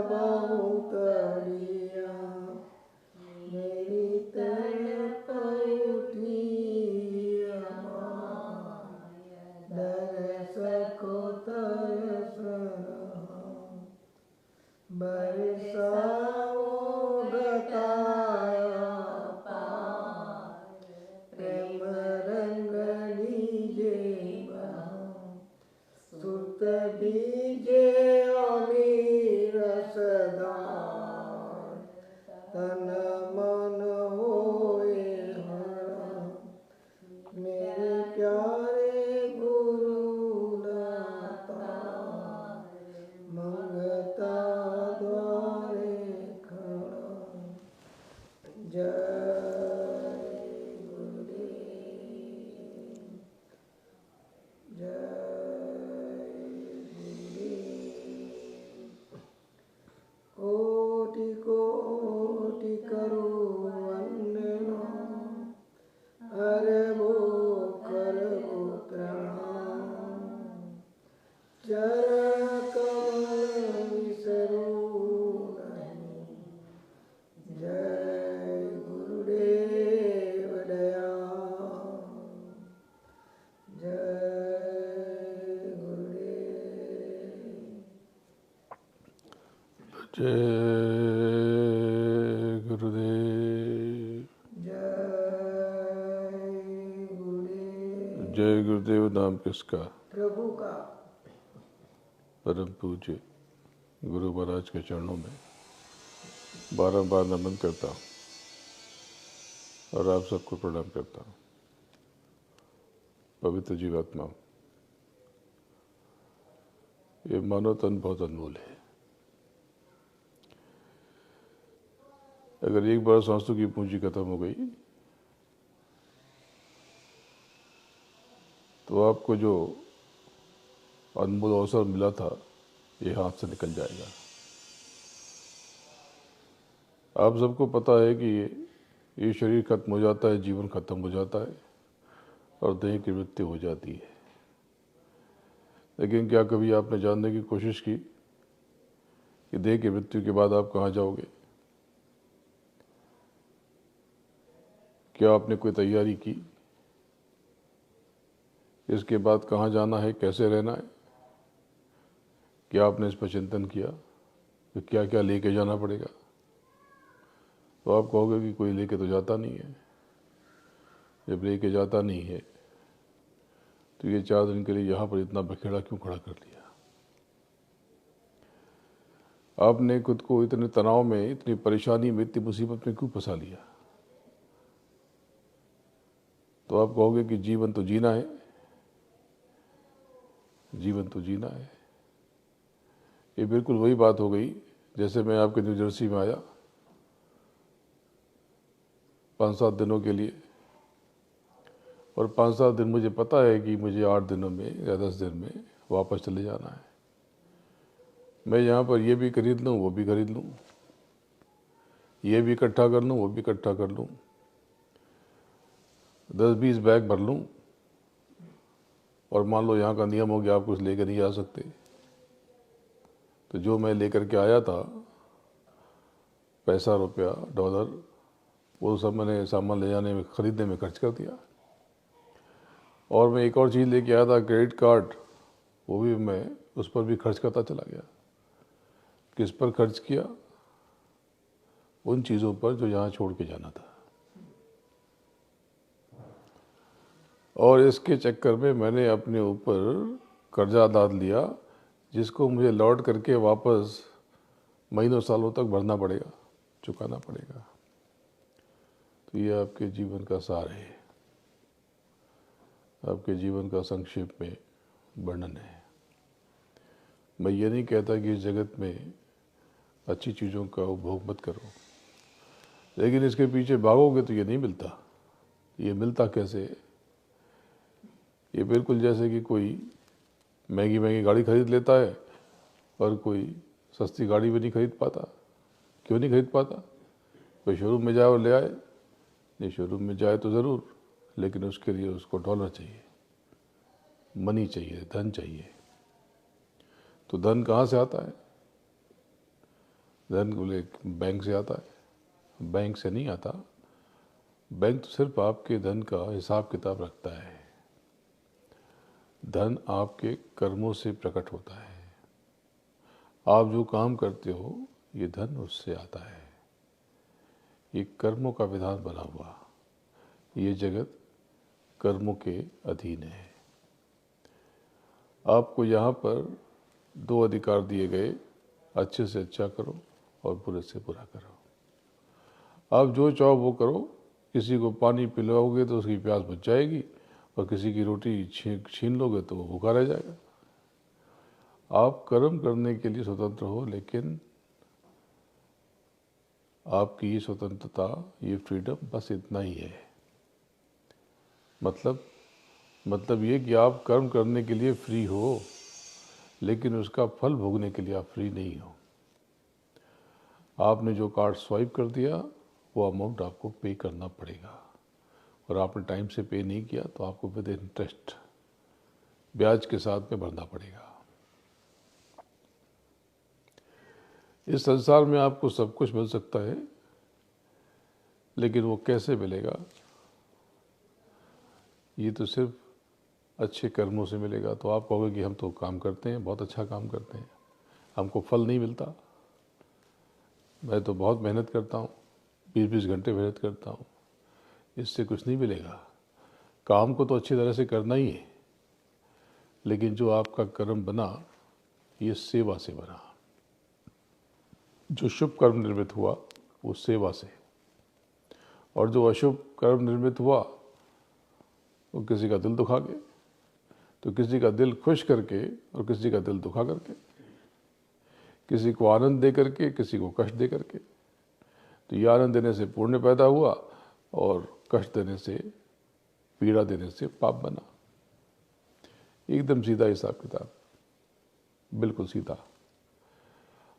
बहुत लिया मेरी तड़प उठी दरस को तरस बरसाओ गताया प्रेम रंग लीजे सुत बीजे अमीर सदार तन मन होए हरा मेरे प्यारे गुरु दाता मंगता द्वारे खड़ा जय गुरुदेव जय कोटि कोटि करो वंदना अरबो करबो प्रणाम चरण कमल विसरो नहीं जय गुरुदेव दया जय गुरुदेव जय गुरुदेव जय गुरुदेव। नाम किसका? प्रभु का। परम पूज्य गुरु महाराज के चरणों में बारंबार नमन करता हूँ और आप सबको प्रणाम करता हूँ। पवित्र जीवात्मा, ये मानव तन बहुत अनमोल है। अगर एक बार सांसों की पूंजी खत्म हो गई तो आपको जो अनमोल अवसर मिला था ये हाथ से निकल जाएगा। आप सबको पता है कि ये शरीर खत्म हो जाता है, जीवन खत्म हो जाता है और देह की मृत्यु हो जाती है। लेकिन क्या कभी आपने जानने की कोशिश की कि देह की मृत्यु के बाद आप कहाँ जाओगे? क्या आपने कोई तैयारी की? इसके बाद कहाँ जाना है, कैसे रहना है? क्या आपने इस पर चिंतन किया कि क्या क्या लेके जाना पड़ेगा? तो आप कहोगे कि कोई लेके तो जाता नहीं है। जब लेके जाता नहीं है तो ये 4 दिन के लिए यहाँ पर इतना बखेड़ा क्यों खड़ा कर लिया? आपने खुद को इतने तनाव में, इतनी परेशानी में, इतनी मुसीबत में क्यों फंसा लिया? तो आप कहोगे कि जीवन तो जीना है, जीवन तो जीना है। ये बिल्कुल वही बात हो गई जैसे मैं आपके न्यू जर्सी में आया 5-7 दिनों के लिए, और 5-7 दिन मुझे पता है कि मुझे 8 दिनों में या 10 दिन में वापस चले जाना है। मैं यहाँ पर ये भी खरीद लूँ, वो भी खरीद लूँ, ये भी इकट्ठा कर लूँ, वो भी इकट्ठा कर लूँ, 10-20 बैग भर लूँ, और मान लो यहाँ का नियम हो गया आप कुछ लेकर नहीं जा सकते। तो जो मैं लेकर के आया था, पैसा, रुपया, डॉलर, वो सब मैंने सामान ले जाने में, ख़रीदने में खर्च कर दिया। और मैं एक और चीज़ लेके आया था, क्रेडिट कार्ड, वो भी मैं उस पर भी खर्च करता चला गया। किस पर खर्च किया? उन चीज़ों पर जो यहाँ छोड़ के जाना था। और इसके चक्कर में मैंने अपने ऊपर कर्जा लाद लिया जिसको मुझे लौट करके वापस महीनों सालों तक भरना पड़ेगा, चुकाना पड़ेगा। तो ये आपके जीवन का सार है, आपके जीवन का संक्षेप में वर्णन है। मैं ये नहीं कहता कि इस जगत में अच्छी चीज़ों का उपभोग मत करो, लेकिन इसके पीछे भागोगे तो ये नहीं मिलता। ये मिलता कैसे? ये बिल्कुल जैसे कि कोई महंगी महंगी गाड़ी खरीद लेता है और कोई सस्ती गाड़ी भी नहीं खरीद पाता। क्यों नहीं खरीद पाता? कोई शोरूम में जाए और ले आए। नहीं, शोरूम में जाए तो ज़रूर, लेकिन उसके लिए उसको डॉलर चाहिए, मनी चाहिए, धन चाहिए। तो धन कहाँ से आता है? धन बोले बैंक से आता है, बैंक से नहीं आता। बैंक तो सिर्फ आपके धन का हिसाब किताब रखता है। धन आपके कर्मों से प्रकट होता है। आप जो काम करते हो ये धन उससे आता है। ये कर्मों का विधान बना हुआ, ये जगत कर्मों के अधीन है। आपको यहाँ पर दो अधिकार दिए गए, अच्छे से अच्छा करो और बुरे से बुरा करो। आप जो चाहो वो करो। किसी को पानी पिलाओगे तो उसकी प्यास बुझ जाएगी, और किसी की रोटी छीन लोगे तो वो भूखा रह जाएगा। आप कर्म करने के लिए स्वतंत्र हो, लेकिन आपकी ये स्वतंत्रता, ये फ्रीडम बस इतना ही है। मतलब ये कि आप कर्म करने के लिए फ्री हो, लेकिन उसका फल भोगने के लिए आप फ्री नहीं हो। आपने जो कार्ड स्वाइप कर दिया वो अमाउंट आपको पे करना पड़ेगा, और आपने टाइम से पे नहीं किया तो आपको विद इंटरेस्ट, ब्याज के साथ में भरना पड़ेगा। इस संसार में आपको सब कुछ मिल सकता है, लेकिन वो कैसे मिलेगा? ये तो सिर्फ अच्छे कर्मों से मिलेगा। तो आप कहोगे कि हम तो काम करते हैं, बहुत अच्छा काम करते हैं, हमको फल नहीं मिलता। मैं तो बहुत मेहनत करता हूँ, 20-20 घंटे मेहनत करता हूँ, इससे कुछ नहीं मिलेगा। काम को तो अच्छी तरह से करना ही है, लेकिन जो आपका कर्म बना ये सेवा से बना। जो शुभ कर्म निर्मित हुआ वो सेवा से, और जो अशुभ कर्म निर्मित हुआ वो किसी का दिल दुखा के, तो किसी का दिल खुश करके और किसी का दिल दुखा करके, किसी को आनंद दे करके, किसी को कष्ट दे करके। तो ये आनंद देने से पुण्य पैदा हुआ, और कष्ट देने से, पीड़ा देने से पाप बना। एकदम सीधा हिसाब किताब, बिल्कुल सीधा।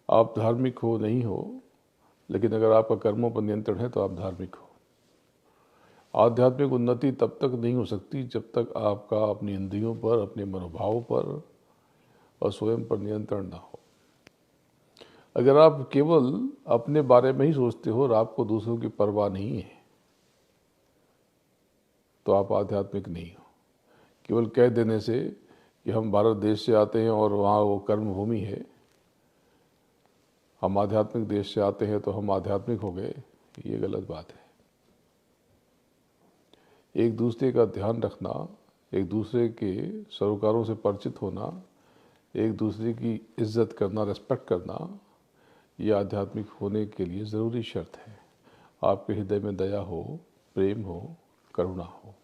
आप धार्मिक हो नहीं हो, लेकिन अगर आपका कर्मों पर नियंत्रण है तो आप धार्मिक हो। आध्यात्मिक उन्नति तब तक नहीं हो सकती जब तक आपका अपनी इंद्रियों पर, अपने मनोभाव पर और स्वयं पर नियंत्रण ना हो। अगर आप केवल अपने बारे में ही सोचते हो और आपको दूसरों की परवाह नहीं है, तो आप आध्यात्मिक नहीं हो। केवल कह देने से कि हम भारत देश से आते हैं और वहाँ वो कर्म भूमि है, हम आध्यात्मिक देश से आते हैं तो हम आध्यात्मिक हो गए, ये गलत बात है। एक दूसरे का ध्यान रखना, एक दूसरे के सरोकारों से परिचित होना, एक दूसरे की इज्जत करना, रेस्पेक्ट करना, ये आध्यात्मिक होने के लिए ज़रूरी शर्त है। आपके हृदय में दया हो, प्रेम हो, करुणा हो।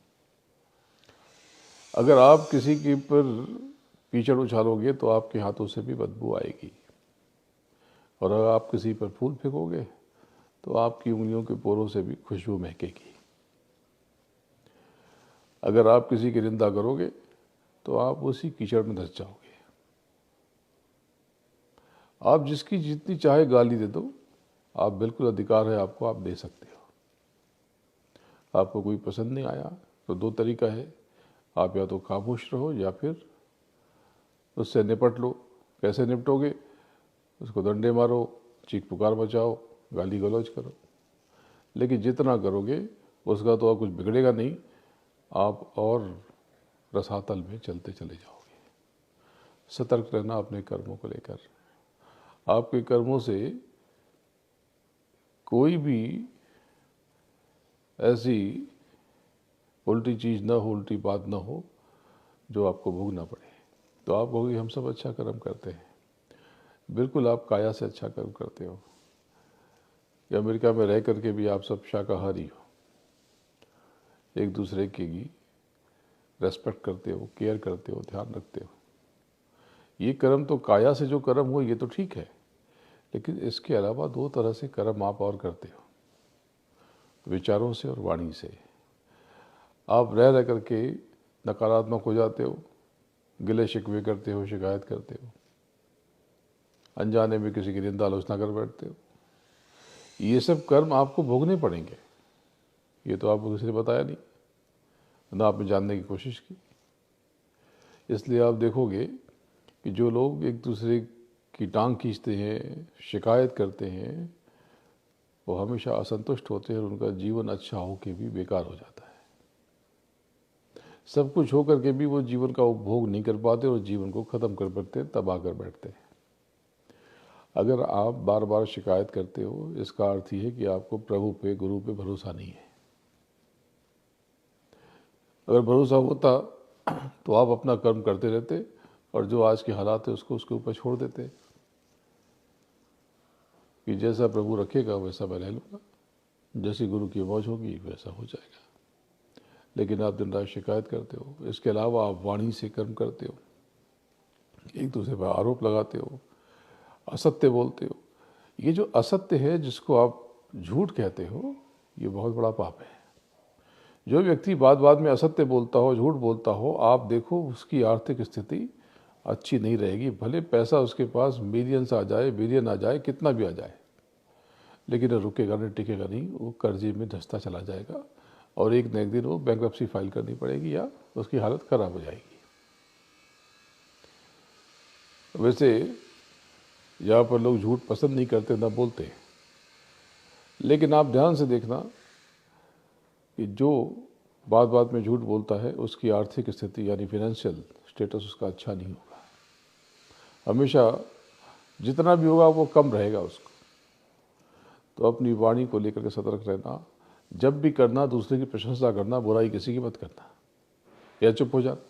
अगर आप किसी के पर कीचड़ उछालोगे तो आपके हाथों से भी बदबू आएगी, और अगर आप किसी पर फूल फेंकोगे तो आपकी उंगलियों के पोरों से भी खुशबू महकेगी। अगर आप किसी की निंदा करोगे तो आप उसी कीचड़ में धंस जाओगे। आप जिसकी जितनी चाहे गाली दे दो, आप बिल्कुल अधिकार है आपको, आप दे सकते हो। आपको कोई पसंद नहीं आया तो दो तरीका है, आप या तो खामोश रहो या फिर उससे निपट लो। कैसे निपटोगे? उसको डंडे मारो, चीख पुकार मचाओ, गाली गलौज करो। लेकिन जितना करोगे उसका तो कुछ बिगड़ेगा नहीं, आप और रसातल में चलते चले जाओगे। सतर्क रहना अपने कर्मों को लेकर। आपके कर्मों से कोई भी ऐसी उल्टी चीज़ ना हो, उल्टी बात ना हो जो आपको भोगना पड़े। तो आप कहोगे हम सब अच्छा कर्म करते हैं। बिल्कुल आप काया से अच्छा कर्म करते हो। कि अमेरिका में रह करके भी आप सब शाकाहारी हो, एक दूसरे की रेस्पेक्ट करते हो, केयर करते हो, ध्यान रखते हो। ये कर्म तो काया से जो कर्म हो ये तो ठीक है, लेकिन इसके अलावा दो तरह से कर्म आप और करते हो, विचारों से और वाणी से। आप रह रह करके नकारात्मक हो जाते हो, गिले शिकवे करते हो, शिकायत करते हो, अनजाने में किसी की निंदा आलोचना कर बैठते हो। ये सब कर्म आपको भोगने पड़ेंगे। ये तो आपको किसी ने बताया नहीं, ना आपने जानने की कोशिश की। इसलिए आप देखोगे कि जो लोग एक दूसरे की टांग खींचते हैं, शिकायत करते हैं, वो हमेशा असंतुष्ट होते हैं और उनका जीवन अच्छा हो के भी बेकार हो जाता है। सब कुछ हो करके भी वो जीवन का उपभोग नहीं कर पाते और जीवन को ख़त्म कर बैठते, तबाह कर बैठते हैं। अगर आप बार बार शिकायत करते हो, इसका अर्थ ये है कि आपको प्रभु पे, गुरु पे भरोसा नहीं है। अगर भरोसा होता तो आप अपना कर्म करते रहते और जो आज के हालात है उसको उसके ऊपर छोड़ देते कि जैसा प्रभु रखेगा वैसा मैं रह लूँगा, जैसी गुरु की मौज होगी वैसा हो जाएगा। लेकिन आप दिन रात शिकायत करते हो। इसके अलावा आप वाणी से कर्म करते हो, एक दूसरे पर आरोप लगाते हो, असत्य बोलते हो। ये जो असत्य है, जिसको आप झूठ कहते हो, ये बहुत बड़ा पाप है। जो व्यक्ति बात बात में असत्य बोलता हो, झूठ बोलता हो, आप देखो उसकी आर्थिक स्थिति अच्छी नहीं रहेगी। भले पैसा उसके पास मिलियंस आ जाए, बिलियन आ जाए, कितना भी आ जाए, लेकिन रुकेगा नहीं, टिकेगा नहीं, वो कर्जे में धंसता चला जाएगा और एक न एक दिन वो बैंक्रप्सी फाइल करनी पड़ेगी या उसकी हालत खराब हो जाएगी। वैसे यहाँ पर लोग झूठ पसंद नहीं करते, ना बोलते, लेकिन आप ध्यान से देखना कि जो बात बात में झूठ बोलता है उसकी आर्थिक स्थिति यानी फाइनेंशियल स्टेटस उसका अच्छा नहीं होगा। हमेशा जितना भी होगा वो कम रहेगा उसको। तो अपनी वाणी को लेकर के सतर्क रहना। जब भी करना दूसरे की प्रशंसा करना, बुराई किसी की मत करना या चुप हो जाना।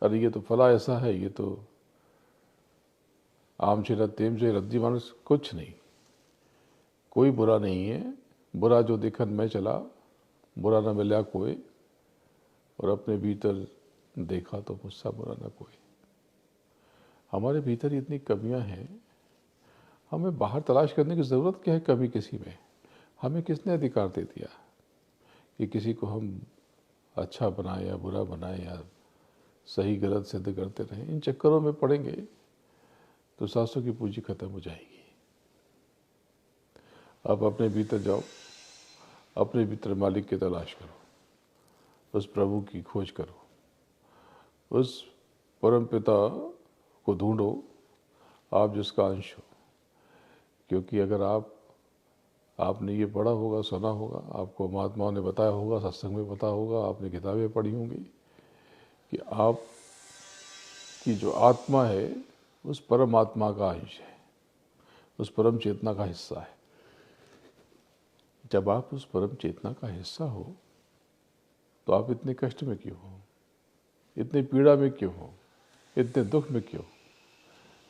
अरे ये तो फला ऐसा है, ये तो आम से तेम से रद्दी मानुस, कुछ नहीं, कोई बुरा नहीं है। बुरा जो देखन मैं चला, बुरा न मिला कोई, और अपने भीतर देखा तो मुझसा बुरा न कोई। हमारे भीतर इतनी कमियां हैं, हमें बाहर तलाश करने की ज़रूरत क्या है कभी किसी में। हमें किसने अधिकार दे दिया कि किसी को हम अच्छा बनाए या बुरा बनाए या सही गलत सिद्ध करते रहें। इन चक्करों में पड़ेंगे तो सासों की पूंजी खत्म हो जाएगी। आप अपने भीतर जाओ, अपने भीतर मालिक की तलाश करो, उस प्रभु की खोज करो, उस परम पिता को ढूंढो, आप जिसका अंश हो। क्योंकि अगर आपने ये पढ़ा होगा, सुना होगा, आपको महात्माओं ने बताया होगा, सत्संग में बताया होगा, आपने किताबें पढ़ी होंगी कि आप की जो आत्मा है उस परमात्मा का अंश है, उस परम चेतना का हिस्सा है। जब आप उस परम चेतना का हिस्सा हो तो आप इतने कष्ट में क्यों हो, इतने पीड़ा में क्यों हो, इतने दुख में क्यों?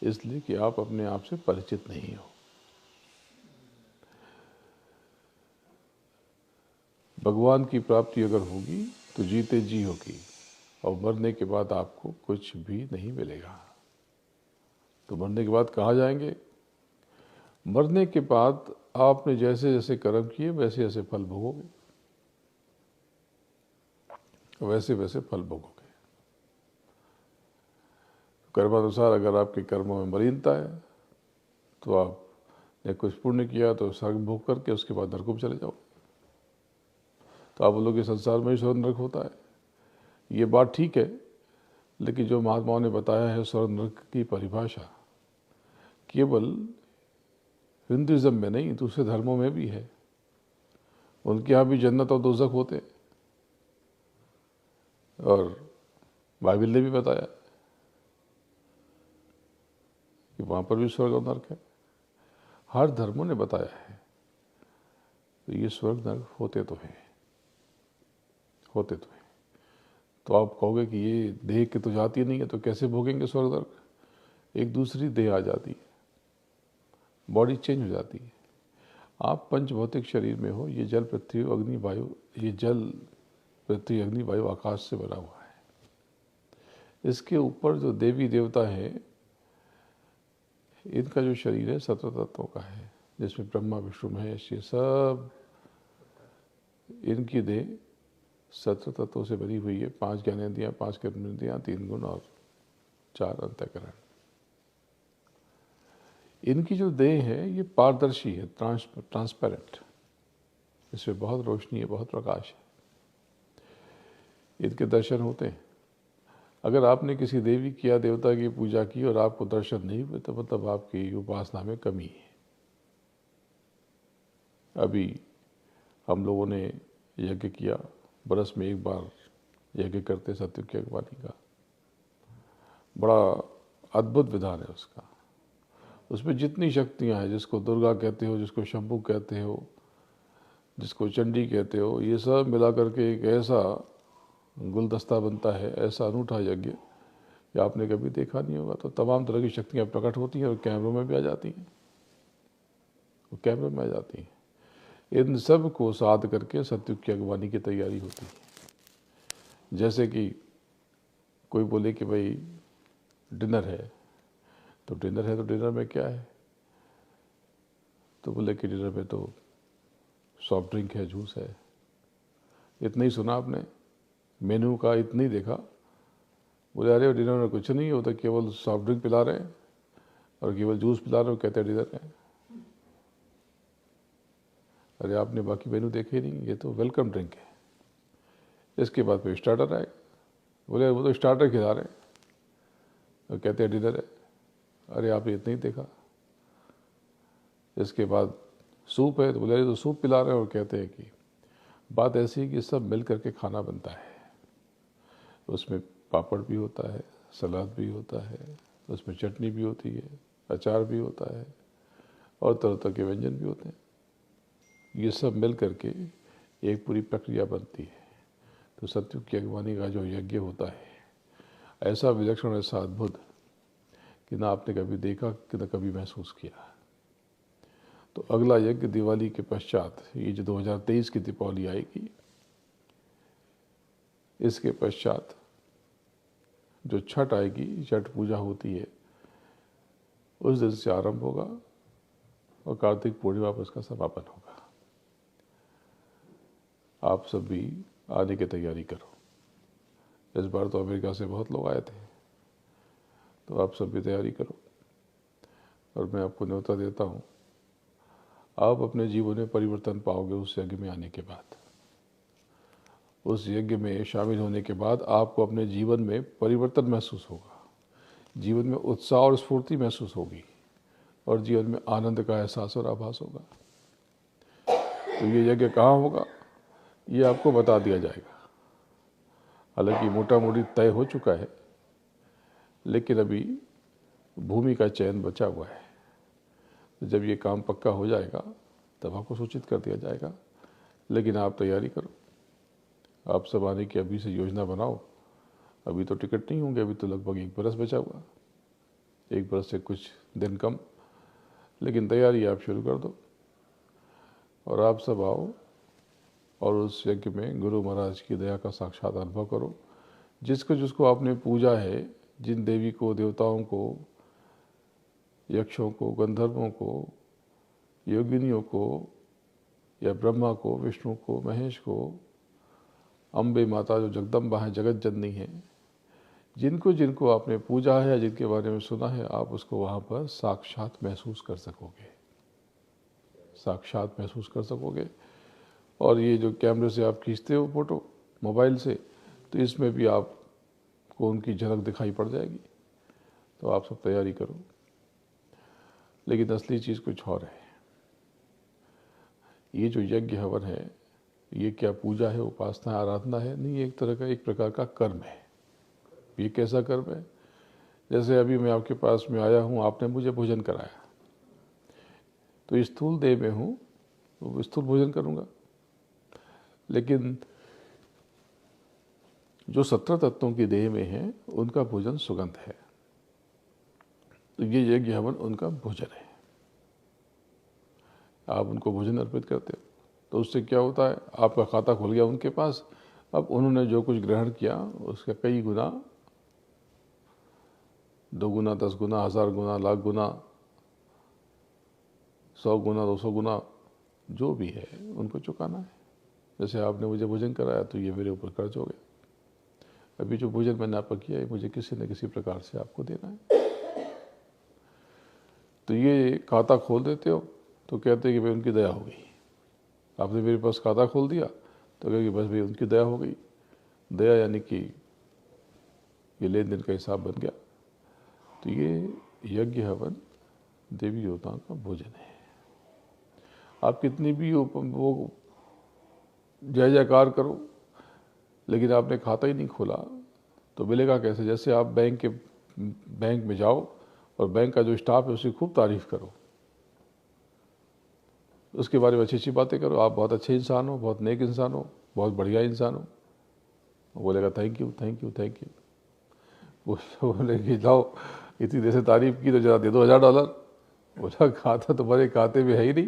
इसलिए कि आप अपने आप से परिचित नहीं हो। भगवान की प्राप्ति अगर होगी तो जीते जी होगी, और मरने के बाद आपको कुछ भी नहीं मिलेगा। तो मरने के बाद कहाँ जाएंगे? मरने के बाद आपने जैसे जैसे कर्म किए वैसे वैसे फल भोगोगे, वैसे वैसे फल भोगोगे। कर्मानुसार अगर आपके कर्मों में मलिनता है तो आपने कुछ पुण्य किया तो स्वर्ग भोग करके उसके बाद नरक में चले जाओ। तो आप बोलोगे संसार में ही स्वर्ग नरक होता है। ये बात ठीक है, लेकिन जो महात्माओं ने बताया है स्वर्ग नरक की परिभाषा केवल हिंदुइज्म में नहीं, दूसरे धर्मों में भी है। उनके यहाँ भी जन्नत और दोज़ख होते, और बाइबल ने भी बताया कि वहाँ पर भी स्वर्ग और नरक है। हर धर्मों ने बताया है। तो ये स्वर्ग नरक होते तो हैं, होते तो हैं। तो आप कहोगे कि ये देह के तो जाती नहीं है, तो कैसे भोगेंगे स्वर्ग नरक? एक दूसरी देह आ जाती है, बॉडी चेंज हो जाती है। आप पंच भौतिक शरीर में हो। ये जल पृथ्वी अग्नि वायु, ये जल पृथ्वी अग्नि वायु आकाश से बना हुआ है। इसके ऊपर जो देवी देवता है, इनका जो शरीर है 17 तत्वों का है, जिसमें ब्रह्मा विष्णु महेश ये सब, इनकी देह 17 तत्वों से बनी हुई है। 5 ज्ञानेंद्रियाँ, 5 कर्मेंद्रियाँ, 3 गुण और 4 अंतःकरण। इनकी जो देह है ये पारदर्शी है, ट्रांसपेरेंट। इसमें बहुत रोशनी है, बहुत प्रकाश है। इनके दर्शन होते हैं। अगर आपने किसी देवी की या देवता की पूजा की और आपको दर्शन नहीं हुए तो मतलब आपकी उपासना में कमी है। अभी हम लोगों ने यज्ञ किया, बरस में एक बार यज्ञ करते सत्युग अग्नि का, बड़ा अद्भुत विधान है उसका। उसमें जितनी शक्तियां हैं, जिसको दुर्गा कहते हो, जिसको शंभू कहते हो, जिसको चंडी कहते हो, ये सब मिला करके एक ऐसा गुलदस्ता बनता है, ऐसा अनूठा यज्ञ कि आपने कभी देखा नहीं होगा। तो तमाम तरह की शक्तियां प्रकट होती हैं और कैमरों में भी आ जाती हैं, वो कैमरों में आ जाती हैं। इन सब को साध करके सत्युग की अगवानी की तैयारी होती है। जैसे कि कोई बोले कि भाई डिनर है, तो डिनर है तो डिनर में क्या है, तो बोले कि डिनर में तो सॉफ्ट ड्रिंक है, जूस है। इतना ही सुना आपने, मेनू का इतना ही देखा। बोले अरे डिनर में कुछ नहीं होता, केवल सॉफ्ट ड्रिंक पिला रहे हैं और केवल जूस पिला रहे हो, कहते हैं डिनर है। अरे आपने बाकी मेनू देखे ही नहीं, ये तो वेलकम ड्रिंक है। इसके बाद फिर स्टार्टर आएगा, बोले वो तो स्टार्टर खिला रहे हैं और कहते हैं डिनर है। अरे आपने इतना ही देखा। इसके बाद सूप है, तो बोले तो सूप पिला रहे हैं और कहते हैं कि बात ऐसी है कि सब मिल करके खाना बनता है। उसमें पापड़ भी होता है, सलाद भी होता है, उसमें चटनी भी होती है, अचार भी होता है और तरह तरह के व्यंजन भी होते हैं। ये सब मिल करके एक पूरी प्रक्रिया बनती है। तो सत्युग की अगवानी का जो यज्ञ होता है, ऐसा विलक्षण, ऐसा अद्भुत कि ना आपने कभी देखा कि ना कभी महसूस किया। तो अगला यज्ञ दिवाली के पश्चात, ये जो 2023 की दीपावली आएगी, इसके पश्चात जो छठ आएगी, छठ पूजा होती है, उस दिन से आरंभ होगा और कार्तिक पूर्णिमा पर उसका समापन होगा। आप सब भी आने की तैयारी करो। इस बार तो अमेरिका से बहुत लोग आए थे, तो आप सब भी तैयारी करो। और मैं आपको न्योता देता हूँ, आप अपने जीवन में परिवर्तन पाओगे उस यज्ञ में आने के बाद। उस यज्ञ में शामिल होने के बाद आपको अपने जीवन में परिवर्तन महसूस होगा, जीवन में उत्साह और स्फूर्ति महसूस होगी और जीवन में आनंद का एहसास और आभास होगा। तो ये यज्ञ कहाँ होगा, ये आपको बता दिया जाएगा। हालांकि मोटा मोटी तय हो चुका है, लेकिन अभी भूमि का चयन बचा हुआ है। तो जब ये काम पक्का हो जाएगा तब आपको सूचित कर दिया जाएगा। लेकिन आप तैयारी करो, आप सब आने की अभी से योजना बनाओ। अभी तो टिकट नहीं होंगे, अभी तो लगभग 1 बरस बचा हुआ, 1 बरस से कुछ दिन कम, लेकिन तैयारी आप शुरू कर दो और आप सब आओ और उस यज्ञ में गुरु महाराज की दया का साक्षात अनुभव करो। जिसको जिसको आपने पूजा है, जिन देवी को, देवताओं को, यक्षों को, गंधर्वों को, योगिनियों को, या ब्रह्मा को, विष्णु को, महेश को, अम्बे माता जो जगदम्बा है, जगत जननी है, जिनको जिनको आपने पूजा है या जिनके बारे में सुना है, आप उसको वहाँ पर साक्षात महसूस कर सकोगे, साक्षात महसूस कर सकोगे। और ये जो कैमरे से आप खींचते हो फोटो मोबाइल से, तो इसमें भी आपको उनकी झलक दिखाई पड़ जाएगी। तो आप सब तैयारी करो। लेकिन असली चीज़ कुछ और है। ये जो यज्ञ हवन है, ये क्या पूजा है, उपासना, आराधना है? नहीं, एक तरह का, एक प्रकार का कर्म है। ये कैसा कर्म है? जैसे अभी मैं आपके पास में आया हूँ, आपने मुझे भोजन कराया, तो स्थूल देह में हूँ तो स्थूल भोजन करूँगा। लेकिन जो 17 तत्वों की देह में है, उनका भोजन सुगंध है। तो ये यज्ञ हवन उनका भोजन है। आप उनको भोजन अर्पित करते हो, तो उससे क्या होता है, आपका खाता खुल गया उनके पास। अब उन्होंने जो कुछ ग्रहण किया उसका कई गुना, 2 गुना, 10 गुना, 1000 गुना, लाख गुना, 100 गुना, 200 गुना, जो भी है उनको चुकाना है। जैसे आपने मुझे भोजन कराया तो ये मेरे ऊपर कर्ज हो गया। अभी जो भोजन मैंने आपका किया है, मुझे किसी न किसी प्रकार से आपको देना है। तो ये खाता खोल देते हो तो कहते हैं कि भाई उनकी दया हो गई। आपने मेरे पास खाता खोल दिया तो कहे कि बस भाई उनकी दया हो गई। दया यानी कि ये लेन देन का हिसाब बन गया। तो ये यज्ञ हवन देवी देवताओं का भोजन है। आप कितनी भी वो जय जयकार करो, लेकिन आपने खाता ही नहीं खोला तो मिलेगा कैसे? जैसे आप बैंक में जाओ और बैंक का जो स्टाफ है उसकी खूब तारीफ करो, उसके बारे में अच्छी अच्छी बातें करो, आप बहुत अच्छे इंसान हो, बहुत नेक इंसान हो, बहुत बढ़िया इंसान हो, वो बोलेगा thank you thank you thank you. वो बोले कि जाओ इतनी देर से तारीफ की तो जरा दे दो $1000। बोला खाता तुम्हारे खाते में है ही नहीं,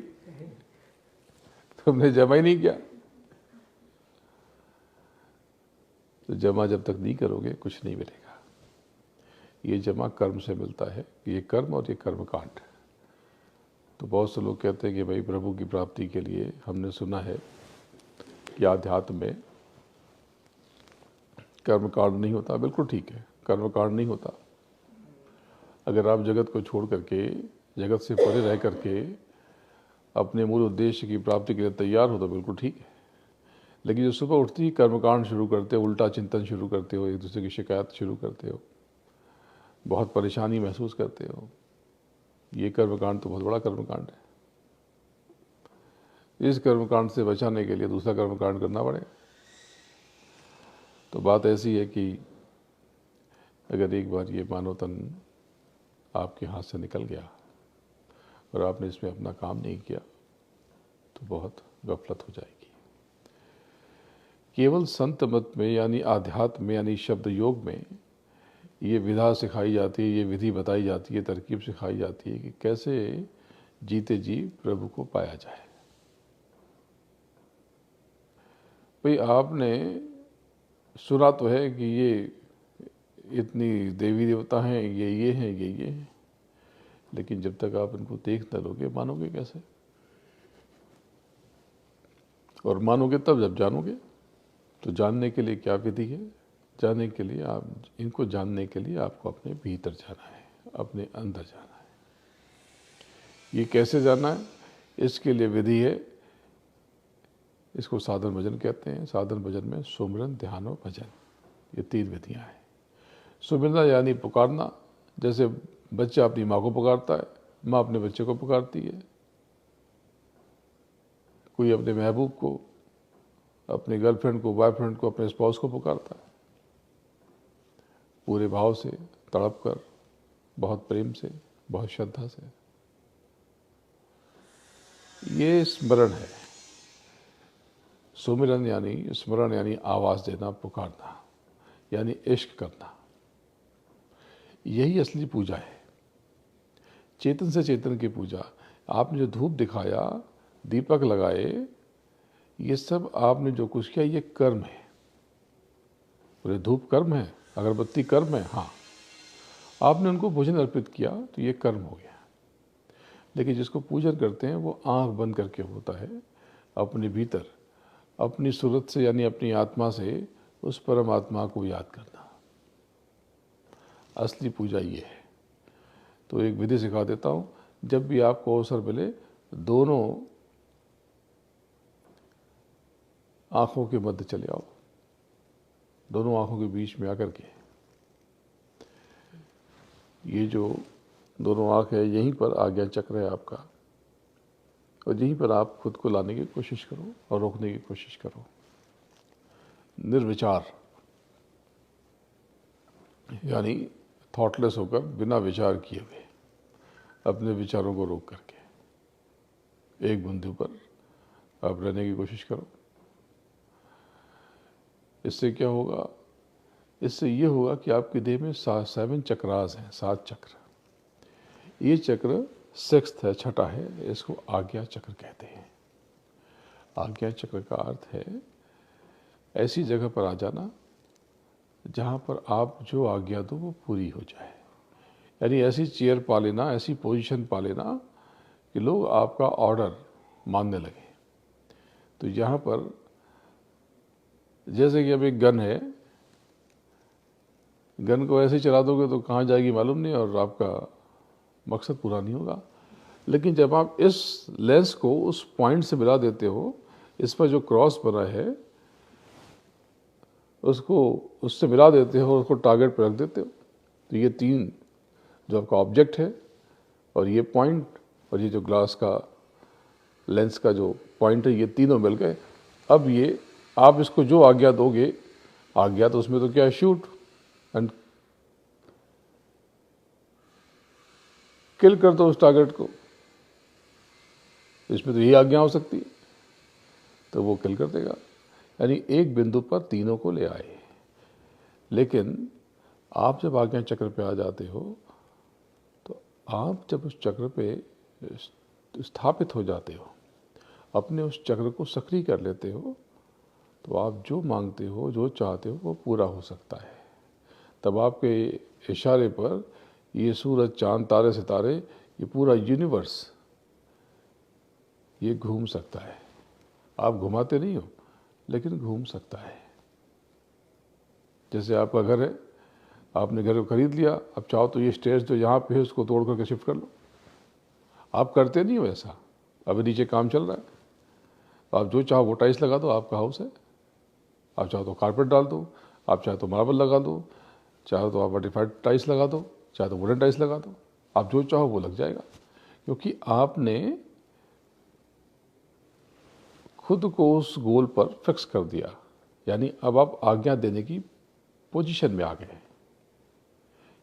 तुमने जमा ही नहीं किया। तो जमा जब तक नहीं करोगे कुछ नहीं मिलेगा। ये जमा कर्म से मिलता है, ये कर्म और ये कर्म कांड। तो बहुत से लोग कहते हैं कि भाई प्रभु की प्राप्ति के लिए हमने सुना है कि आध्यात्म में कर्म कांड नहीं होता। बिल्कुल ठीक है, कर्म कांड नहीं होता। अगर आप जगत को छोड़ करके, जगत से परे रह करके अपने मूल उद्देश्य की प्राप्ति के लिए तैयार हो तो बिल्कुल ठीक है। लेकिन जो सुबह उठते ही कर्मकांड शुरू करते हो, उल्टा चिंतन शुरू करते हो, एक दूसरे की शिकायत शुरू करते हो, बहुत परेशानी महसूस करते हो, ये कर्मकांड तो बहुत बड़ा कर्मकांड है। इस कर्मकांड से बचाने के लिए दूसरा कर्मकांड करना पड़ेगा। तो बात ऐसी है कि अगर एक बार ये मानव तन आपके हाथ से निकल गया और आपने इसमें अपना काम नहीं किया तो बहुत गफलत हो जाएगी। केवल संत मत में यानी आध्यात्म में यानी शब्द योग में ये विधा सिखाई जाती है, ये विधि बताई जाती है, तरकीब सिखाई जाती है कि कैसे जीते जी प्रभु को पाया जाए। भाई आपने सुना तो है कि ये इतनी देवी देवता हैं, ये हैं, ये हैं, लेकिन जब तक आप इनको देख न लोगे मानोगे कैसे? और मानोगे तब जब जानोगे। तो जानने के लिए क्या विधि है? जानने के लिए इनको जानने के लिए आपको अपने भीतर जाना है, अपने अंदर जाना है। ये कैसे जाना है? इसके लिए विधि है, इसको साधन भजन कहते हैं। साधन भजन में सुमिरन, ध्यान और भजन, ये 3 विधियां हैं। सुमिरना यानी पुकारना, जैसे बच्चा अपनी माँ को पुकारता है, माँ अपने बच्चे को पुकारती है, कोई अपने महबूब को, अपने गर्लफ्रेंड को, बॉयफ्रेंड को, अपने स्पाउस को पुकारता है, पूरे भाव से, तड़प कर, बहुत प्रेम से, बहुत श्रद्धा से। ये स्मरण है। सुमिरन यानी स्मरण यानी आवाज देना, पुकारना, यानी इश्क करना। यही असली पूजा है, चेतन से चेतन की पूजा। आपने जो धूप दिखाया, दीपक लगाए, ये सब आपने जो कुछ किया ये कर्म है। बोले धूप कर्म है, अगरबत्ती कर्म है, हाँ। आपने उनको भोजन अर्पित किया तो ये कर्म हो गया। लेकिन जिसको पूजन करते हैं वो आंख बंद करके होता है, अपने भीतर अपनी सूरत से यानी अपनी आत्मा से उस परमात्मा को याद करना। असली पूजा ये है। तो एक विधि सिखा देता हूँ। जब भी आपको अवसर मिले, दोनों आंखों के मध्य चले आओ, दोनों आंखों के बीच में आकर के ये जो दोनों आंख है, यहीं पर आज्ञा चक्र है आपका, और यहीं पर आप खुद को लाने की कोशिश करो और रोकने की कोशिश करो। निर्विचार यानी थॉटलेस होकर, बिना विचार किए हुए, अपने विचारों को रोक करके एक बिंदु पर आप रहने की कोशिश करो। इससे क्या होगा? इससे ये होगा कि आपके देह में 7 चक्रास हैं, 7 चक्र। ये चक्र 6th है, छठा है, इसको आज्ञा चक्र कहते हैं। आज्ञा चक्र का अर्थ है ऐसी जगह पर आ जाना जहाँ पर आप जो आज्ञा दो वो पूरी हो जाए। यानी ऐसी चेयर पा लेना, ऐसी पोजीशन पा लेना कि लोग आपका ऑर्डर मानने लगे। तो यहाँ पर जैसे कि अब एक गन है, गन को ऐसे चला दोगे तो कहाँ जाएगी मालूम नहीं और आपका मकसद पूरा नहीं होगा। लेकिन जब आप इस लेंस को उस पॉइंट से मिला देते हो, इस पर जो क्रॉस बना है उसको उससे मिला देते हो और उसको टारगेट पर रख देते हो। तो ये 3 जो आपका ऑब्जेक्ट है और ये पॉइंट और ये जो ग्लास का लेंस का जो पॉइंट है, ये तीनों मिल गए। अब ये आप इसको जो आज्ञा दोगे, आज्ञा तो उसमें तो क्या है, शूट एंड किल कर दो उस टारगेट को। इसमें तो यही आज्ञा हो सकती है, तो वो किल कर देगा। यानी एक बिंदु पर तीनों को ले आए। लेकिन आप जब आज्ञा चक्र पे आ जाते हो, तो आप जब उस चक्र पे स्थापित हो जाते हो, अपने उस चक्र को सक्रिय कर लेते हो, तो आप जो मांगते हो, जो चाहते हो, वो पूरा हो सकता है। तब आपके इशारे पर ये सूरज, चांद, तारे, सितारे, ये पूरा यूनिवर्स ये घूम सकता है। आप घुमाते नहीं हो, लेकिन घूम सकता है। जैसे आपका घर है, आपने घर को खरीद लिया, अब चाहो तो ये स्टेयर्स जो यहाँ पे है उसको तोड़ करके शिफ्ट कर लो। आप करते नहीं हो ऐसा। अभी नीचे काम चल रहा है, आप जो चाहो वो टाइल्स लगा दो, आपका हाउस है। आप चाहो तो कारपेट डाल दो, आप चाहे तो मार्बल लगा दो, चाहे तो आप वर्टिफाइड टाइल्स लगा दो, चाहे तो वुडन टाइल्स लगा दो। आप जो चाहो वो लग जाएगा, क्योंकि आपने खुद को उस गोल पर फिक्स कर दिया। यानी अब आप आज्ञा देने की पोजीशन में आ गए,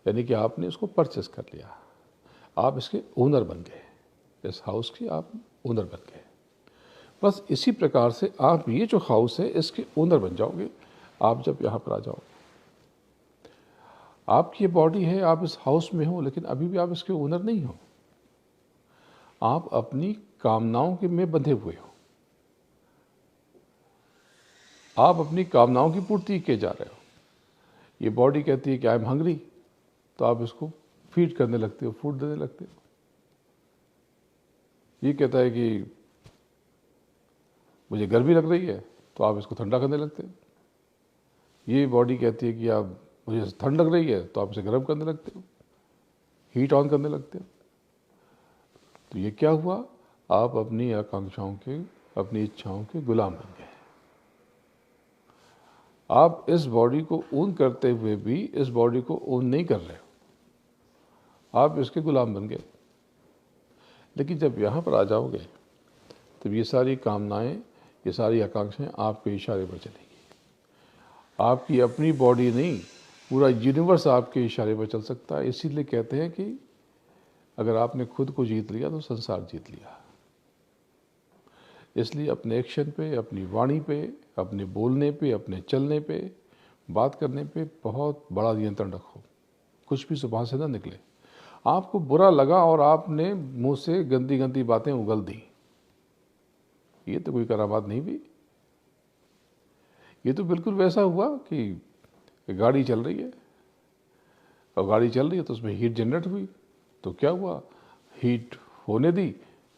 यानी कि आपने इसको परचेस कर लिया, आप इसके ओनर बन गए, इस हाउस के आप ओनर बन गए। बस इसी प्रकार से आप ये जो हाउस है इसके ओनर बन जाओगे आप जब यहाँ पर आ जाओगे। आपकी ये बॉडी है, आप इस हाउस में हो, लेकिन अभी भी आप इसके ओनर नहीं हो। आप अपनी कामनाओं के में बंधे हुए हो, आप अपनी कामनाओं की पूर्ति किए जा रहे हो। ये बॉडी कहती है कि आई एम हंग्री, तो आप इसको फीड करने लगते हो, फूड देने लगते हो। ये कहता है कि मुझे गर्मी लग रही है, तो आप इसको ठंडा करने लगते हो। ये बॉडी कहती है कि आप मुझे ठंड लग रही है, तो आप इसे गर्म करने लगते हो, हीट ऑन करने लगते हो। तो ये क्या हुआ, आप अपनी आकांक्षाओं के, अपनी इच्छाओं के गुलाम बन गए। आप इस बॉडी को ओन करते हुए भी इस बॉडी को ओन नहीं कर रहे हो, आप इसके गुलाम बन गए। लेकिन जब यहाँ पर आ जाओगे, तब ये सारी कामनाएं, ये सारी आकांक्षाएं आपके इशारे पर चलेंगी। आपकी अपनी बॉडी नहीं, पूरा यूनिवर्स आपके इशारे पर चल सकता है। इसीलिए कहते हैं कि अगर आपने खुद को जीत लिया तो संसार जीत लिया। इसलिए अपने एक्शन पे, अपनी वाणी पे, अपने बोलने पे, अपने चलने पे, बात करने पे बहुत बड़ा नियंत्रण रखो। कुछ भी जुबान से ना निकले। आपको बुरा लगा और आपने मुंह से गंदी गंदी बातें उगल दी, ये तो कोई करामात नहीं भी। ये तो बिल्कुल वैसा हुआ कि गाड़ी चल रही है, और गाड़ी चल रही है तो उसमें हीट जनरेट हुई, तो क्या हुआ, हीट होने दी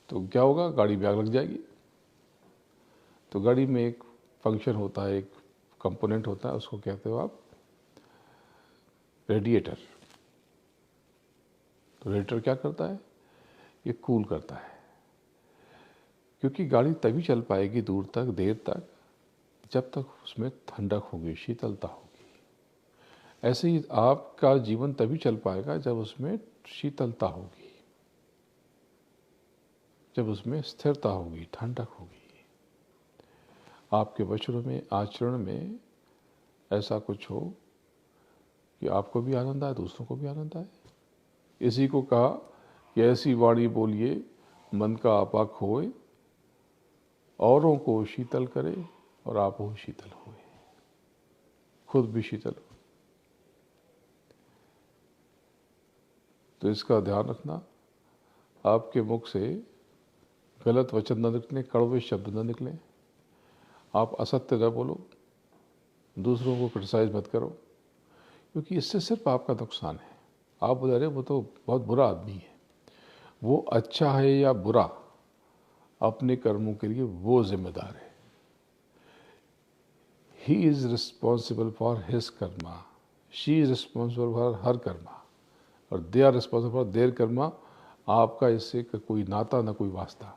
तो क्या होगा, गाड़ी में आग लग जाएगी। तो गाड़ी में एक फंक्शन होता है, एक कंपोनेंट होता है, उसको कहते हो आप रेडिएटर। तो रेडिएटर क्या करता है, ये कूल करता है। क्योंकि गाड़ी तभी चल पाएगी दूर तक, देर तक, जब तक उसमें ठंडक होगी, शीतलता होगी। ऐसे ही आपका जीवन तभी चल पाएगा जब उसमें शीतलता होगी, जब उसमें स्थिरता होगी, ठंडक होगी। आपके वचनों में, आचरण में ऐसा कुछ हो कि आपको भी आनंद आए, दूसरों को भी आनंद आए। इसी को कहा कि ऐसी वाणी बोलिए मन का आपा खोए, औरों को शीतल करे और आप हो शीतल हुए, खुद भी शीतल हो। तो इसका ध्यान रखना, आपके मुख से गलत वचन न निकले, कड़वे शब्द न निकले, आप असत्य न बोलो, दूसरों को क्रिटिसाइज मत करो, क्योंकि इससे सिर्फ आपका नुकसान है। आप बोले अरे वो तो बहुत बुरा आदमी है, वो अच्छा है या बुरा, अपने कर्मों के लिए वो जिम्मेदार है। He is responsible for his karma, she is responsible for her karma, और they are responsible for their karma. आपका इससे कोई नाता न कोई वास्ता।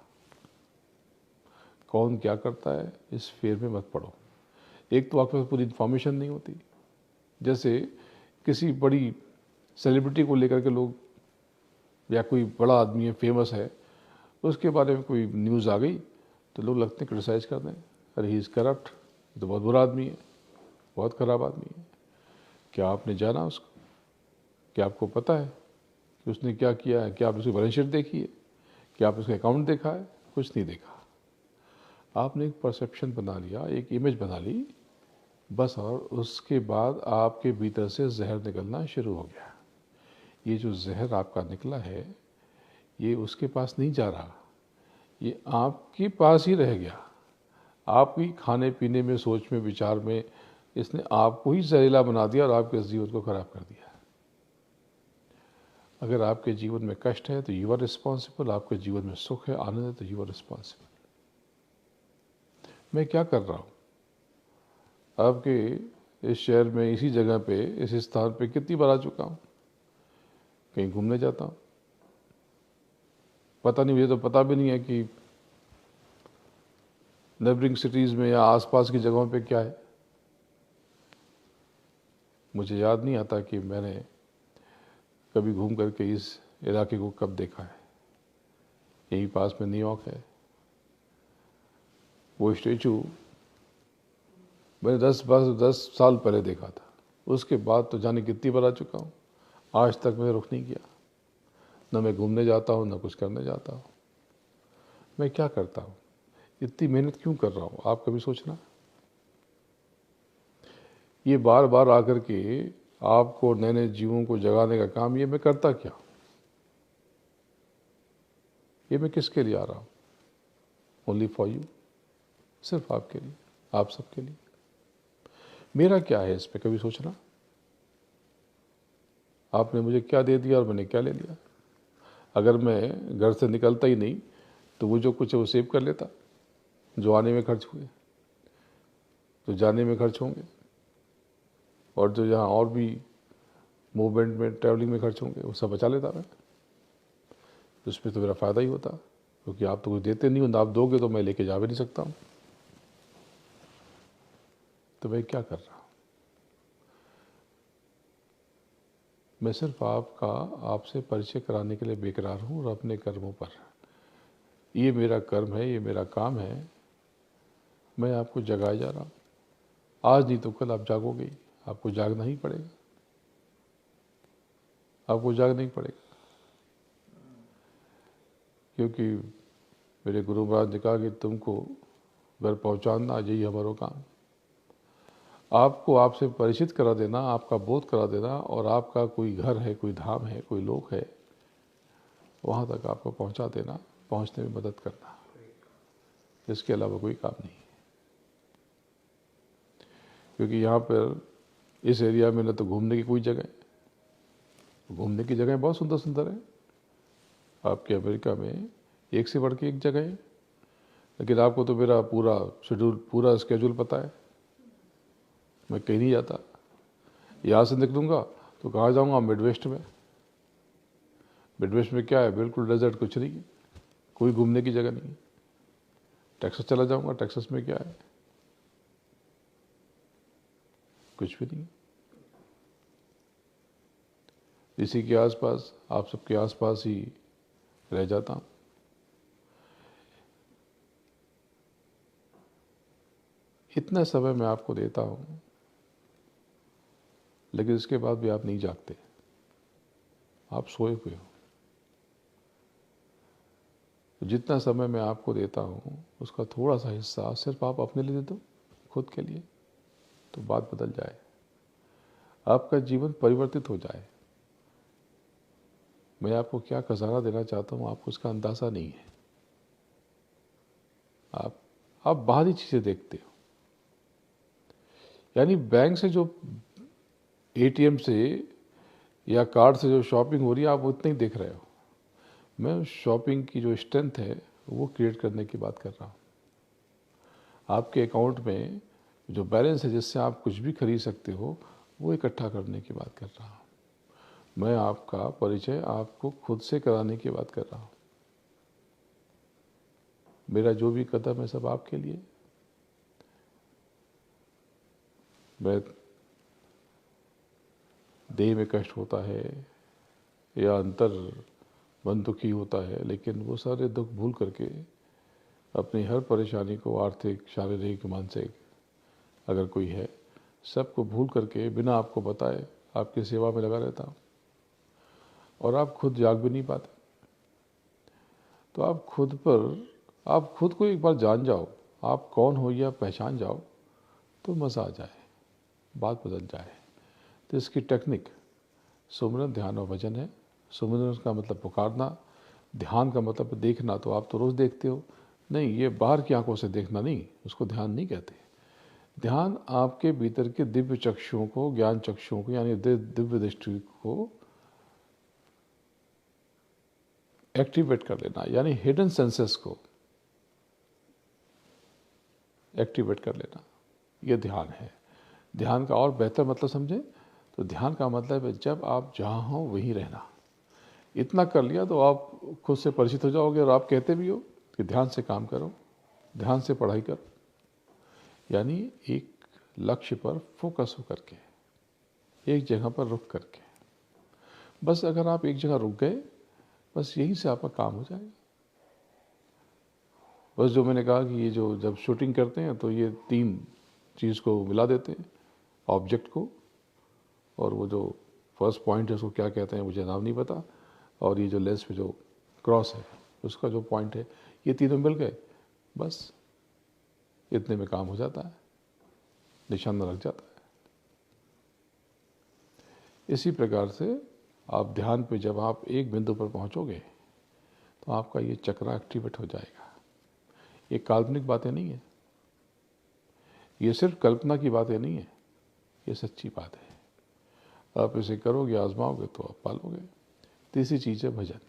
कौन क्या करता है इस फेर में मत पड़ो। एक तो आपके पास पूरी इन्फॉर्मेशन नहीं होती। जैसे किसी बड़ी सेलिब्रिटी को लेकर के लोग, या कोई बड़ा आदमी है, फेमस है, उसके बारे में कोई न्यूज़ आ गई तो लोग लगते हैं क्रिटिसाइज कर दें, अरे ही इज़ करप्ट, तो बहुत बुरा आदमी है, बहुत ख़राब आदमी है। क्या आपने जाना उसको? क्या आपको पता है कि उसने क्या किया है? क्या आपने उसकी बैलेंस शीट देखी है? क्या आपने उसका अकाउंट देखा है? कुछ नहीं देखा। आपने एक परसेप्शन बना लिया, एक इमेज बना ली बस, और उसके बाद आपके भीतर से जहर निकलना शुरू हो गया। ये जो जहर आपका निकला है, ये उसके पास नहीं जा रहा, ये आपके पास ही रह गया। आपकी खाने पीने में, सोच में, विचार में इसने आपको ही जहरीला बना दिया और आपके जीवन को खराब कर दिया। अगर आपके जीवन में कष्ट है तो यू आर रिस्पॉन्सिबल, आपके जीवन में सुख है, आनंद है तो यू आर रिस्पॉन्सिबल। मैं क्या कर रहा हूँ? आपके इस शहर में, इसी जगह पे, इस स्थान पे कितनी बार आ चुका हूँ। कहीं घूमने जाता हूँ, पता नहीं, मुझे तो पता भी नहीं है कि नेबरिंग सिटीज़ में या आसपास की जगहों पे क्या है। मुझे याद नहीं आता कि मैंने कभी घूम करके इस इलाके को कब देखा है। यहीं पास में न्यूयॉर्क है, वो स्टेचू मैंने 10 साल पहले देखा था। उसके बाद तो जाने कितनी बार आ चुका हूँ, आज तक मैंने रुख नहीं किया। न मैं घूमने जाता हूँ, न कुछ करने जाता हूँ। मैं क्या करता हूँ? इतनी मेहनत क्यों कर रहा हूँ? आप कभी सोचना। ये बार बार आकर के आपको नए नए जीवों को जगाने का काम, ये मैं करता क्या? ये मैं किसके लिए आ रहा हूँ? ओनली फॉर यू, सिर्फ आपके लिए, आप सबके लिए। मेरा क्या है इस पे? कभी सोचना। आपने मुझे क्या दे दिया और मैंने क्या ले लिया? अगर मैं घर से निकलता ही नहीं तो वो जो कुछ है वो सेव कर लेता। जो आने में खर्च हुए, तो जाने में खर्च होंगे, और जो जहाँ और भी मूवमेंट में, ट्रैवलिंग में खर्च होंगे, वो सब बचा लेता मैं। तो उसमें तो मेरा फ़ायदा ही होता, क्योंकि आप तो कुछ देते नहीं हो, आप दोगे तो मैं लेके जा भी नहीं सकता हूँ। तो मैं क्या कर रहा हूँ? मैं सिर्फ आपसे परिचय कराने के लिए बेकरार हूँ, और अपने कर्मों पर, ये मेरा कर्म है, ये मेरा काम है। मैं आपको जगाए जा रहा हूँ। आज नहीं तो कल आप जागोगे ही, आपको जागना ही पड़ेगा, आपको जागना ही पड़ेगा। क्योंकि मेरे गुरु महाराज ने कहा कि तुमको घर पहुँचाना, यही हमारा काम। आपको आपसे परिचित करा देना, आपका बोध करा देना, और आपका कोई घर है, कोई धाम है, कोई लोक है, वहाँ तक आपको पहुँचा देना, पहुँचने में मदद करना। इसके अलावा कोई काम नहीं। क्योंकि यहाँ पर इस एरिया में न तो घूमने की कोई जगह है। घूमने की जगह बहुत सुंदर सुंदर है। आपके अमेरिका में एक से बढ़ के एक जगह है, लेकिन आपको तो मेरा पूरा शेड्यूल, पूरा स्केड्यूल पता है। मैं कहीं नहीं जाता। यहाँ से निकलूँगा तो कहाँ जाऊँगा? मिडवेस्ट में। मिडवेस्ट में क्या है? बिल्कुल डेजर्ट, कुछ नहीं, कोई घूमने की जगह नहीं। टेक्सास चला जाऊँगा, टेक्सास में क्या है? कुछ भी नहीं। इसी के आसपास, आप सबके आसपास ही रह जाता हूँ। इतना समय मैं आपको देता हूँ, लेकिन इसके बाद भी आप नहीं जागते, आप सोए हुए हो। तो जितना समय मैं आपको देता हूँ, उसका थोड़ा सा हिस्सा सिर्फ आप अपने लिए दे दो, खुद के लिए, तो बात बदल जाए, आपका जीवन परिवर्तित हो जाए। मैं आपको क्या खजाना देना चाहता हूँ, आपको उसका अंदाज़ा नहीं है। आप बाहरी चीज़ें देखते हो, यानी बैंक से जो, एटीएम से या कार्ड से जो शॉपिंग हो रही है, आप उतना ही देख रहे हो। मैं उस शॉपिंग की जो स्ट्रेंथ है वो क्रिएट करने की बात कर रहा हूँ। आपके अकाउंट में जो बैलेंस है, जिससे आप कुछ भी खरीद सकते हो, वो इकट्ठा करने की बात कर रहा हूँ। मैं आपका परिचय आपको खुद से कराने की बात कर रहा हूँ। मेरा जो भी कदम है सब आपके लिए। मैं देह में कष्ट होता है या अंतर मन दुखी होता है, लेकिन वो सारे दुख भूल करके अपनी हर परेशानी को, आर्थिक, शारीरिक, मानसिक अगर कोई है, सबको भूल करके बिना आपको बताए आपकी सेवा में लगा रहता हूँ। और आप खुद जाग भी नहीं पाते। तो आप खुद को एक बार जान जाओ, आप कौन हो या पहचान जाओ, तो मज़ा आ जाए, बात बदल जाए। तो इसकी टेक्निक सुमिरन, ध्यान और भजन है। सुमिरन का मतलब पुकारना, ध्यान का मतलब देखना। तो आप तो रोज़ देखते हो, नहीं, ये बाहर की आंखों से देखना नहीं, उसको ध्यान नहीं कहते। ध्यान आपके भीतर के दिव्य चक्षुओं को, ज्ञान चक्षुओं को, यानी दिव्य दृष्टि को एक्टिवेट कर लेना, यानी हिडन सेंसेस को एक्टिवेट कर लेना, यह ध्यान है। ध्यान का और बेहतर मतलब समझे तो ध्यान का मतलब है जब आप जहाँ हो वहीं रहना। इतना कर लिया तो आप खुद से परिचित हो जाओगे और आप कहते भी हो कि ध्यान से काम करो, ध्यान से पढ़ाई करो, यानी एक लक्ष्य पर फोकस हो करके, एक जगह पर रुक करके। बस अगर आप एक जगह रुक गए, बस यहीं से आपका काम हो जाएगा। बस जो मैंने कहा कि ये जो जब शूटिंग करते हैं तो ये 3 चीज़ को मिला देते हैं, ऑब्जेक्ट को, और वो जो फर्स्ट पॉइंट है उसको क्या कहते हैं मुझे नाम नहीं पता, और ये जो लेंस पे जो क्रॉस है उसका जो पॉइंट है, ये तीनों मिल गए, बस इतने में काम हो जाता है, निशाना लग जाता है। इसी प्रकार से आप ध्यान पे जब आप एक बिंदु पर पहुंचोगे तो आपका ये चक्र एक्टिवेट हो जाएगा। ये काल्पनिक बातें नहीं है, ये सिर्फ कल्पना की बातें नहीं है, ये सच्ची बात है। आप इसे करोगे, आजमाओगे तो आप पालोगे। तीसरी चीज़ है भजन।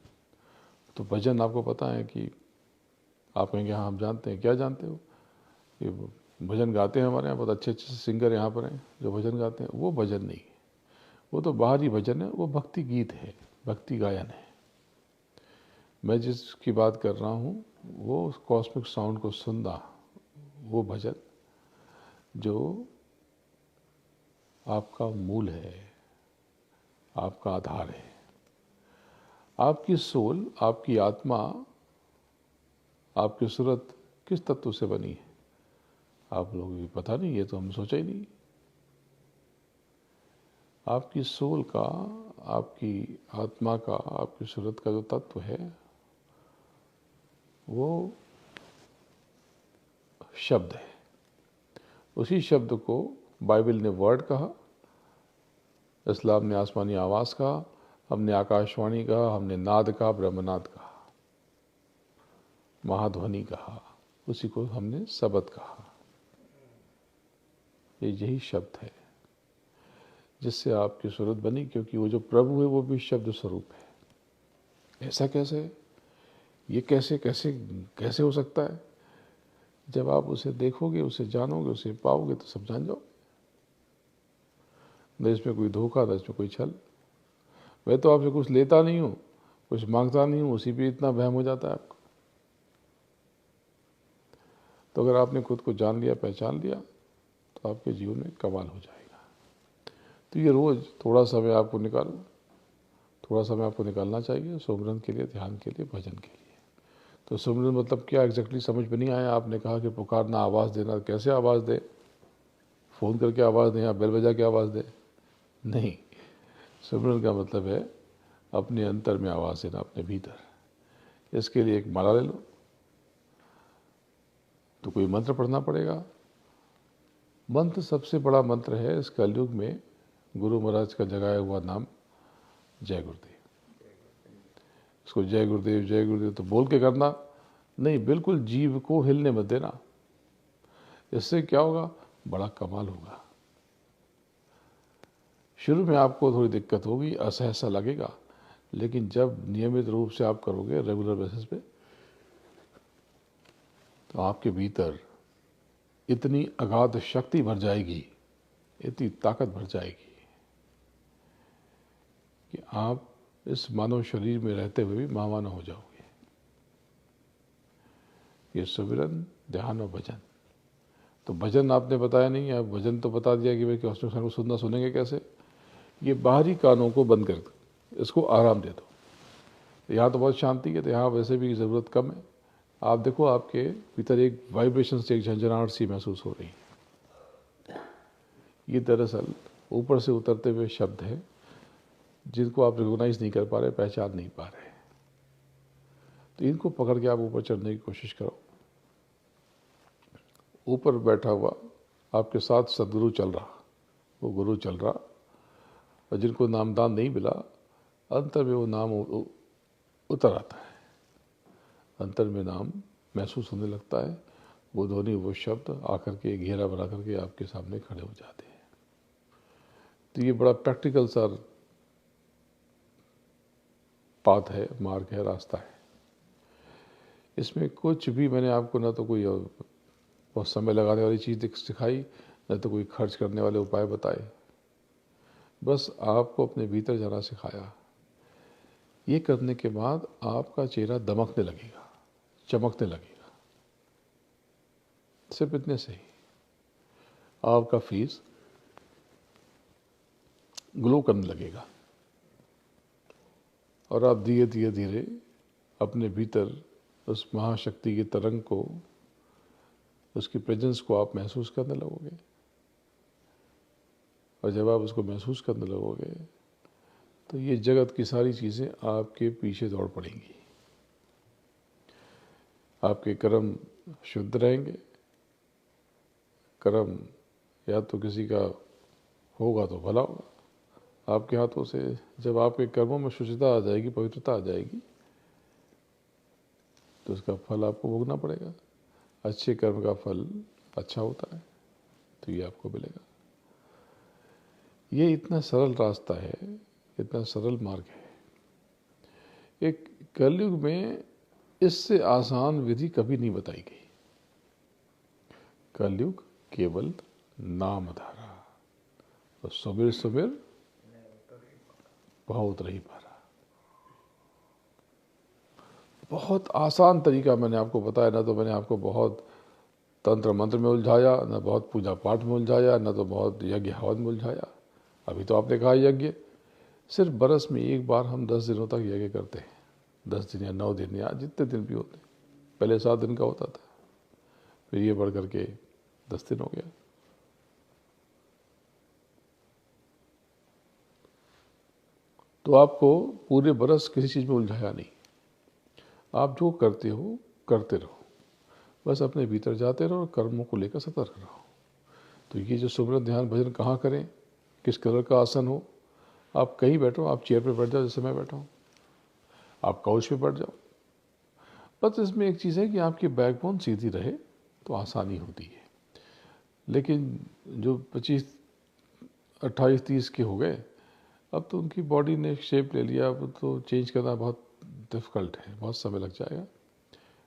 तो भजन आपको पता है कि आप कहेंगे हाँ हम जानते हैं। क्या जानते हो? ये भजन गाते हैं, हमारे यहाँ बहुत अच्छे अच्छे सिंगर यहाँ पर हैं जो भजन गाते हैं। वो भजन नहीं है, वो तो बाहरी भजन है, वो भक्ति गीत है, भक्ति गायन है। मैं जिसकी बात कर रहा हूँ वो कॉस्मिक साउंड को सुनना, वो भजन जो आपका मूल है, आपका आधार है। आपकी सोल, आपकी आत्मा, आपकी सूरत किस तत्व से बनी है आप लोगों को पता नहीं, ये तो हम सोचा ही नहीं। आपकी सोल का, आपकी आत्मा का, आपकी सूरत का जो तत्व है वो शब्द है। उसी शब्द को बाइबल ने वर्ड कहा, इस्लाम ने आसमानी आवाज़ कहा, हमने आकाशवाणी कहा, हमने नाद कहा, ब्रह्मनाद कहा, महाध्वनि कहा, उसी को हमने शब्द कहा। ये यही शब्द है जिससे आपकी सूरत बनी, क्योंकि वो जो प्रभु है वो भी शब्द स्वरूप है। ऐसा कैसे? ये कैसे कैसे कैसे हो सकता है? जब आप उसे देखोगे, उसे जानोगे, उसे पाओगे तो सब जान जाओगे। न इसमें कोई धोखा, न इसमें कोई छल। मैं तो आपसे कुछ लेता नहीं हूँ, कुछ मांगता नहीं हूँ, उसी पे इतना वहम हो जाता है आपको। तो अगर आपने खुद को जान लिया, पहचान लिया, तो आपके जीवन में कमाल हो जाएगा। तो ये रोज़ थोड़ा समय आपको निकालो, थोड़ा समय आपको निकालना चाहिए सुमिरन के लिए, ध्यान के लिए, भजन के लिए। तो सुमिरन मतलब क्या एग्जैक्टली समझ में नहीं आया। आपने कहा कि पुकारना, आवाज़ देना, कैसे आवाज़ दे? फ़ोन करके आवाज़ दें या बेल बजा के आवाज़ दे? नहीं, सुमिरन का मतलब है अपने अंतर में आवाज़ देना, अपने भीतर। इसके लिए एक माला ले लो, तो कोई मंत्र पढ़ना पड़ेगा। मंत्र सबसे बड़ा मंत्र है इस कलयुग में, गुरु महाराज का जगाया हुआ नाम जय गुरुदेव। इसको जय गुरुदेव, जय गुरुदेव तो बोल के करना नहीं, बिल्कुल जीव को हिलने मत देना। इससे क्या होगा? बड़ा कमाल होगा। शुरू में आपको थोड़ी दिक्कत होगी, असहसा लगेगा, लेकिन जब नियमित रूप से आप करोगे, रेगुलर बेसिस पे, तो आपके भीतर इतनी अगाध शक्ति भर जाएगी, इतनी ताकत भर जाएगी कि आप इस मानव शरीर में रहते हुए भी महामानव हो जाओगे। ये सुमिरन, ध्यान और भजन तो भजन आपने बताया नहीं, आप भजन तो बता दिया कि भाई कॉस्मिक साउंड को सुनना, सुनेंगे कैसे? ये बाहरी कानों को बंद कर दो, इसको आराम दे दो। यहाँ तो बहुत शांति है, तो यहाँ वैसे भी ज़रूरत कम है। आप देखो आपके भीतर एक वाइब्रेशन से, एक झंझनाहट सी महसूस हो रही है। ये दरअसल ऊपर से उतरते हुए शब्द है जिनको आप रिकॉग्नाइज नहीं कर पा रहे, पहचान नहीं पा रहे। तो इनको पकड़ के आप ऊपर चढ़ने की कोशिश करो। ऊपर बैठा हुआ आपके साथ सदगुरु चल रहा, वो गुरु चल रहा, और जिनको नामदान नहीं मिला, अंतर में वो नाम उतर आता है, अंतर में नाम महसूस होने लगता है। वो ध्वनि, वो शब्द आकर के घेरा बना करके आपके सामने खड़े हो जाते हैं। तो ये बड़ा प्रैक्टिकल सा पाथ है, मार्ग है, रास्ता है। इसमें कुछ भी मैंने आपको ना तो कोई बहुत समय लगाने वाली चीज़ सिखाई, न तो कोई खर्च करने वाले उपाय बताए। बस आपको अपने भीतर जाना सिखाया। ये करने के बाद आपका चेहरा दमकने लगेगा, चमकने लगेगा। सिर्फ इतने से ही आपका फेस ग्लो करने लगेगा, और आप धीरे धीरे धीरे अपने भीतर उस महाशक्ति की तरंग को, उसकी प्रेजेंस को आप महसूस करने लगोगे। और जब आप उसको महसूस करने लगोगे तो ये जगत की सारी चीज़ें आपके पीछे दौड़ पड़ेंगी। आपके कर्म शुद्ध रहेंगे। कर्म या तो किसी का होगा तो भला होगा आपके हाथों से। जब आपके कर्मों में शुचिता आ जाएगी, पवित्रता आ जाएगी, तो उसका फल आपको भोगना पड़ेगा। अच्छे कर्म का फल अच्छा होता है, तो ये आपको मिलेगा। ये इतना सरल रास्ता है, इतना सरल मार्ग है। एक कलयुग में इससे आसान विधि कभी नहीं बताई गई। कलयुग केवल नाम धारा, और सुमिर सुमिर बहुत रही पारा। बहुत आसान तरीका मैंने आपको बताया। ना तो मैंने आपको बहुत तंत्र मंत्र में उलझाया, न बहुत पूजा पाठ में उलझाया, न तो बहुत यज्ञ हवन में उलझाया। अभी तो आपने कहा यज्ञ, सिर्फ बरस में एक बार हम 10 दिनों तक यज्ञ करते हैं। 10 दिन या 9 दिन या जितने दिन भी होते। पहले 7 दिन का होता था, फिर ये बढ़ करके 10 दिन हो गया। तो आपको पूरे बरस किसी चीज़ में उलझाया नहीं। आप जो करते हो करते रहो, बस अपने भीतर जाते रहो और कर्मों को लेकर सतर्क रहो। तो ये जो सुमिरन ध्यान भजन कहाँ करें, किस कलर का आसन हो, आप कहीं बैठो, आप चेयर पे बैठ जाओ जैसे मैं बैठा हूँ, आप काउच पे बैठ जाओ। बस इसमें एक चीज़ है कि आपकी बैकबोन सीधी रहे तो आसानी होती है। लेकिन जो 25, 28, 30 के हो गए, अब तो उनकी बॉडी ने शेप ले लिया, अब तो चेंज करना बहुत डिफ़िकल्ट है, बहुत समय लग जाएगा।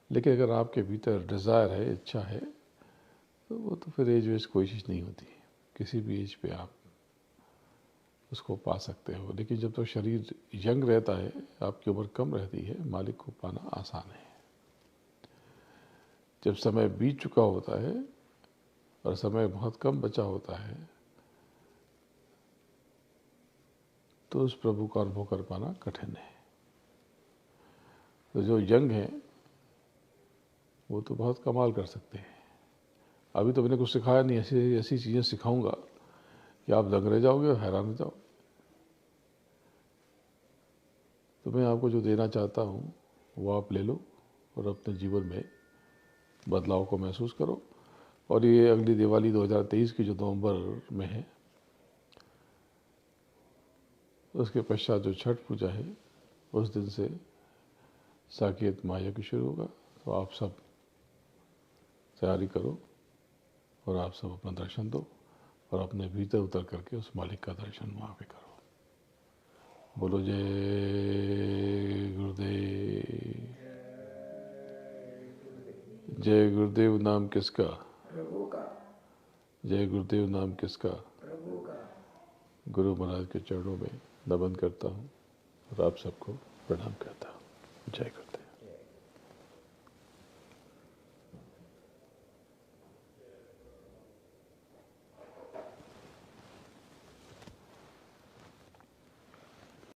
लेकिन अगर आपके भीतर डिज़ायर है, इच्छा है, तो वो तो फिर एज वेज कोई चीज़ नहीं होती। किसी भी एज पे आप उसको पा सकते हो। लेकिन जब तक शरीर यंग रहता है, आपकी उम्र कम रहती है, मालिक को पाना आसान है। जब समय बीत चुका होता है और समय बहुत कम बचा होता है, तो उस प्रभु का अनुभव कर पाना कठिन है। तो जो यंग हैं वो तो बहुत कमाल कर सकते हैं। अभी तो मैंने कुछ सिखाया नहीं, ऐसी ऐसी चीज़ें सिखाऊंगा कि आप दंग रह जाओगे और हैरान हो जाओगे। तो मैं आपको जो देना चाहता हूँ वो आप ले लो और अपने जीवन में बदलाव को महसूस करो। और ये अगली दिवाली 2023 की जो नवंबर में है, उसके पश्चात जो छठ पूजा है, उस दिन से साकेत महायज्ञ शुरू होगा। तो आप सब तैयारी करो और आप सब अपना दर्शन दो और अपने भीतर उतर करके उस मालिक का दर्शन वहाँ पे करो। बोलो जय गुरुदेव। जय गुरुदेव नाम किसका? प्रभु का। जय गुरुदेव नाम किसका? प्रभु का। गुरु महाराज के चरणों में नमन करता हूँ और आप सबको प्रणाम करता हूँ। जय गुरुदेव।